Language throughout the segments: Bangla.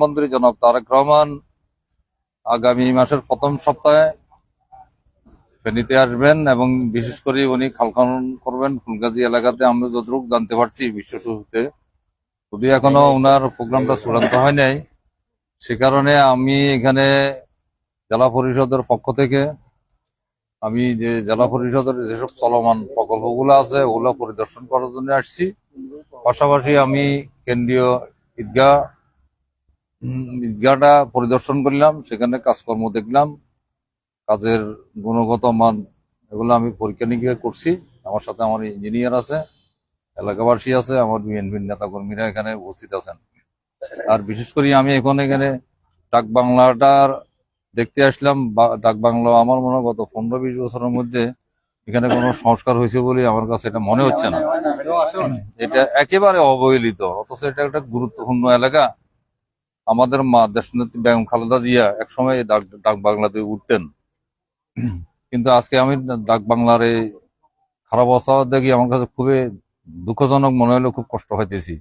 মন্ত্রী জনাব তারেক রহমান আগামী মাসের প্রথম সপ্তাহে ফেনীতে আসবেন এবং বিশেষ করে উনি খাল খনন করবেন ফুলগাজী এলাকাতে। আমরা যতটুকু জানতে পারছি বিশ্ব শুরুতে, যদি এখনো ওনার প্রোগ্রামটা চূড়ান্ত হয় নাই, সে কারণে আমি এখানে জেলা পরিষদের পক্ষ থেকে আমি যে জেলা পরিষদের যেসব চলমান প্রকল্পগুলো আছে ওগুলো পরিদর্শন করার জন্য আসছি। পাশাপাশি আমি কেন্দ্রীয় ঈদগাহটা পরিদর্শন করলাম, সেখানে কাজকর্ম দেখলাম, কাজের গুণগত মান এগুলো আমি পরীক্ষা নিরীক্ষা করছি। আমার সাথে আমার ইঞ্জিনিয়ার আছে, এলাকাবাসী আছে, আমার বিএনপির নেতা কর্মীরা এখানে উপস্থিত আছেন। আর বিশেষ করে আমি এখানে ডাক বাংলাটার দেখতে আসলাম। ডাক বাংলা আমার মনে হয় গত 15-20 বছরের মধ্যে এখানে কোনো সংস্কার হয়েছে বলে আমার কাছে এটা মনে হচ্ছে না। এটা একেবারে অবহেলিত, অথচ এটা একটা গুরুত্বপূর্ণ এলাকা। আমাদের মা দেশনেত্রী বেগম খালেদা জিয়া একসময় ডাক বাংলাতে উঠতেন, কিন্তু আজকে আমি ডাক বাংলার এই খারাপ অবস্থা দেখি আমার কাছে খুবই দুঃখজনক মনে হলো, খুব কষ্ট হইতেছি।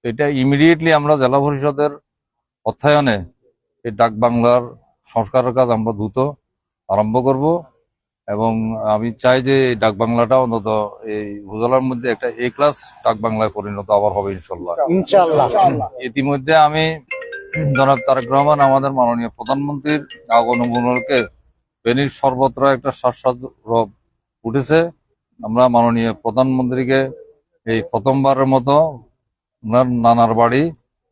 এটা ইমিডিয়েটলি আমরা জেলা পরিষদের অর্থায়নে এই ডাক বাংলার সংস্কারের কাজ আমরা দ্রুত আরম্ভ করব এবং আমি চাই যে এই ডাক বাংলাটা অন্তত এই উপজেলার মধ্যে একটা এ ক্লাস ডাক বাংলায় পরিণত আবার হবে ইনশাল্লাহ। ইতিমধ্যে আমি জনাব তারেক রহমান আমাদের মাননীয় প্রধানমন্ত্রীর আগমনকে ফেনীর সর্বত্র একটা শ্বাস উঠেছে। আমরা মাননীয় প্রধানমন্ত্রীকে এই প্রথমবারের মতো ওনার নানার বাড়ি,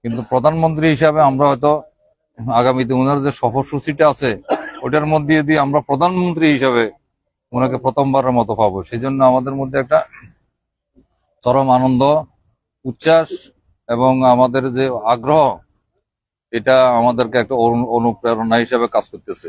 কিন্তু প্রধানমন্ত্রী হিসাবে আমরা হয়তো আগামীতে ওনার যে সফরসূচিটা আছে ওটার মধ্যে দিয়ে আমরা প্রধানমন্ত্রী হিসাবে ওনাকে প্রথমবারের মতো পাবো। সেই জন্য আমাদের মধ্যে একটা চরম আনন্দ, উচ্ছ্বাস এবং আমাদের যে আগ্রহ, এটা আমাদেরকে একটা অনুপ্রেরণা হিসাবে কাজ করতেছে।